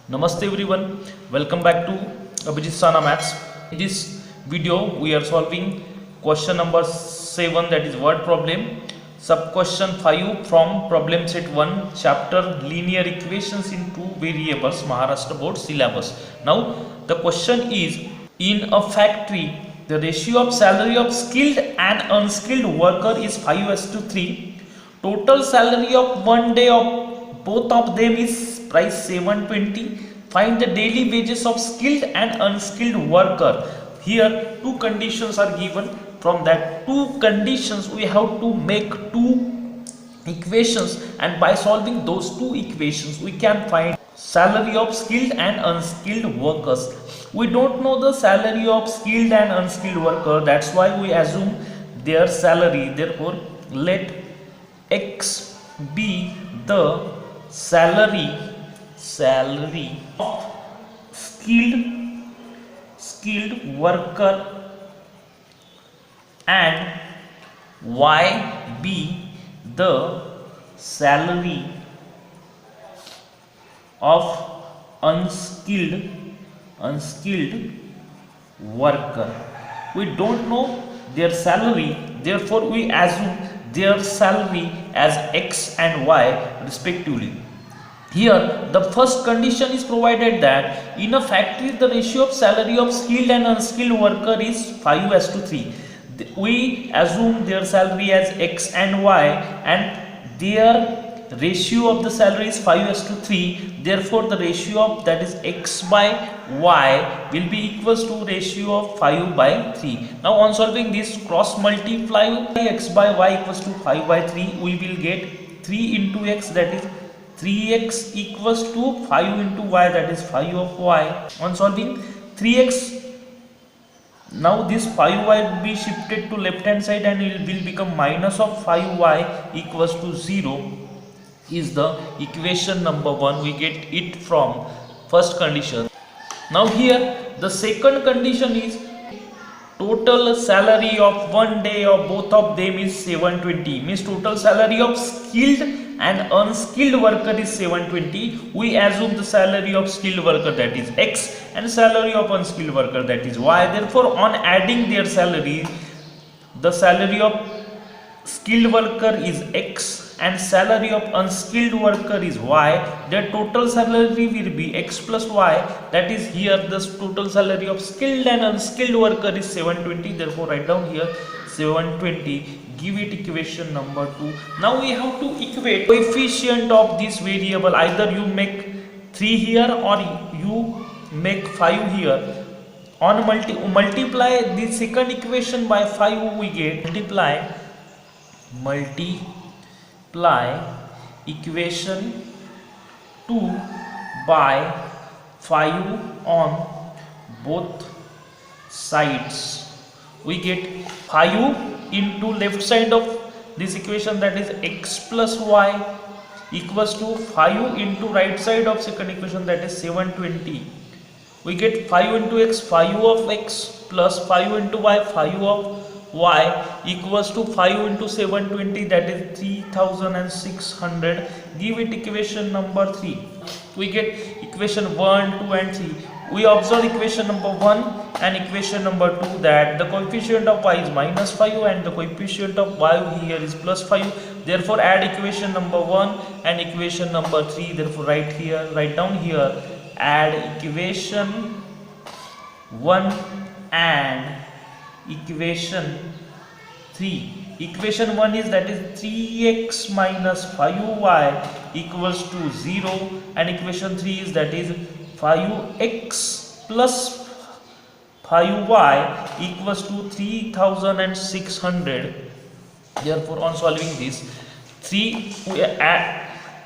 Namaste everyone, welcome back to Abhijit Sana Maths. In this video, we are solving question number 7, that is word problem, sub question 5 from problem set 1, chapter linear equations in two variables, Maharashtra board syllabus. Now the question is, in a factory the ratio of salary of skilled and unskilled worker is 5:3. Total salary of one day of both of them is price 720. Find the daily wages of skilled and unskilled worker. Here two conditions are given. From that two conditions we have to make two equations, and by solving those two equations we can find salary of skilled and unskilled workers. We don't know the salary of skilled and unskilled worker, that's why we assume their salary. Therefore let x be the salary of skilled worker and y be the salary of unskilled worker. We don't know their salary, therefore we assume their salary as x and y respectively. Here the first condition is provided that in a factory the ratio of salary of skilled and unskilled worker is 5:3. We assume their salary as x and y, and their ratio of the salary is 5:3. Therefore the ratio of, that is x by y, will be equals to ratio of 5/3. Now on solving this, cross multiply x by y equals to 5/3. We will get 3 into x, that is 3x equals to 5 into y, that is 5 of y. On solving 3x, now this 5y will be shifted to left hand side and it will become minus of 5y equals to 0 is the equation number 1. We get it from first condition. Now here the second condition is total salary of one day of both of them is 720, means total salary of skilled and unskilled worker is 720. We assume the salary of skilled worker, that is x, and salary of unskilled worker, that is y. Therefore on adding their salary, the salary of skilled worker is x and salary of unskilled worker is y. Their total salary will be x plus y, that is here the total salary of skilled and unskilled worker is 720. Therefore write down here 720. Give it equation number 2. Now we have to equate coefficient of this variable. Either you make 3 here or you make 5 here. On multiply the second equation by 5, we get multiply equation 2 by 5 on both sides. We get 5 into left side of this equation, that is x plus y, equals to 5 into right side of second equation, that is 720. We get 5 into x, 5 of x, plus 5 into y, 5 of y, equals to 5 into 720, that is 3600. Give it equation number 3. We get equation 1, 2 and 3. We observe equation number 1 and equation number 2, that the coefficient of y is minus 5 and the coefficient of y here is plus 5. Therefore add equation number 1 and equation number 3. Therefore write down here, add equation 1 and equation 3. Equation 1 is, that is 3x minus 5y equals to 0, and equation 3 is, that is 5x plus 5y equals to 3600. Therefore on solving this, 3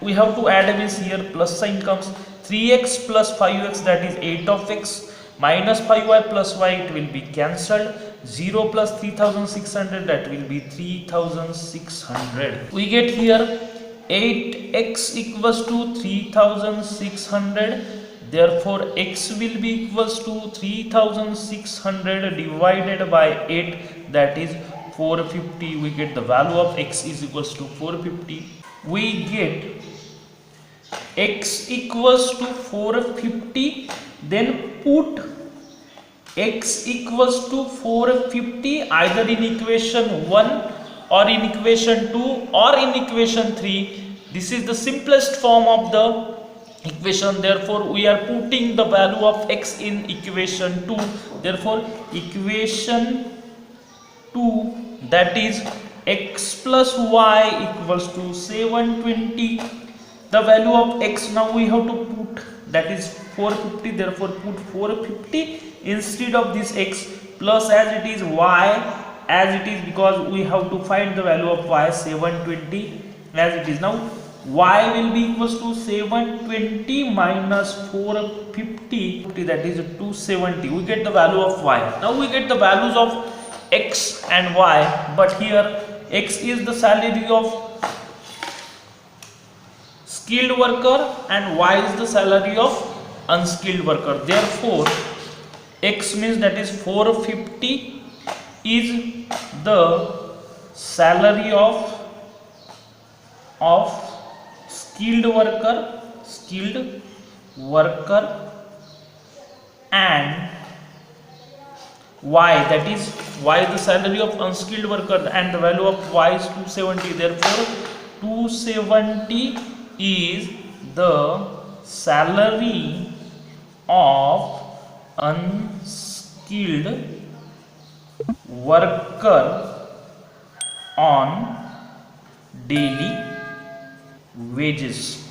we have to add, means here plus sign comes. 3x plus 5x, that is 8 of x, minus 5y plus y, it will be cancelled. 0 plus 3600, that will be 3600. We get here 8x equals to 3600. Therefore x will be equals to 3600 divided by 8, that is 450. We get the value of x is equals to 450. We get x equals to 450, then put x equals to 450 either in equation 1 or in equation 2 or in equation 3. This is the simplest form of the equation, therefore we are putting the value of x in equation 2. Therefore equation 2, that is x plus y equals to 720. The value of x now we have to put, that is 450, therefore put 450 instead of this x, plus as it is y as it is, because we have to find the value of y, 720 as it is. Now y will be equals to 720 minus 450, that is 270. We get the value of y. Now we get the values of x and y, but here x is the salary of skilled worker and y is the salary of unskilled worker. Therefore x means, that is 450, is the salary of skilled worker, and y, that is y the salary of unskilled worker, and the value of y is 270. Therefore 270 is the salary of unskilled worker on daily wages.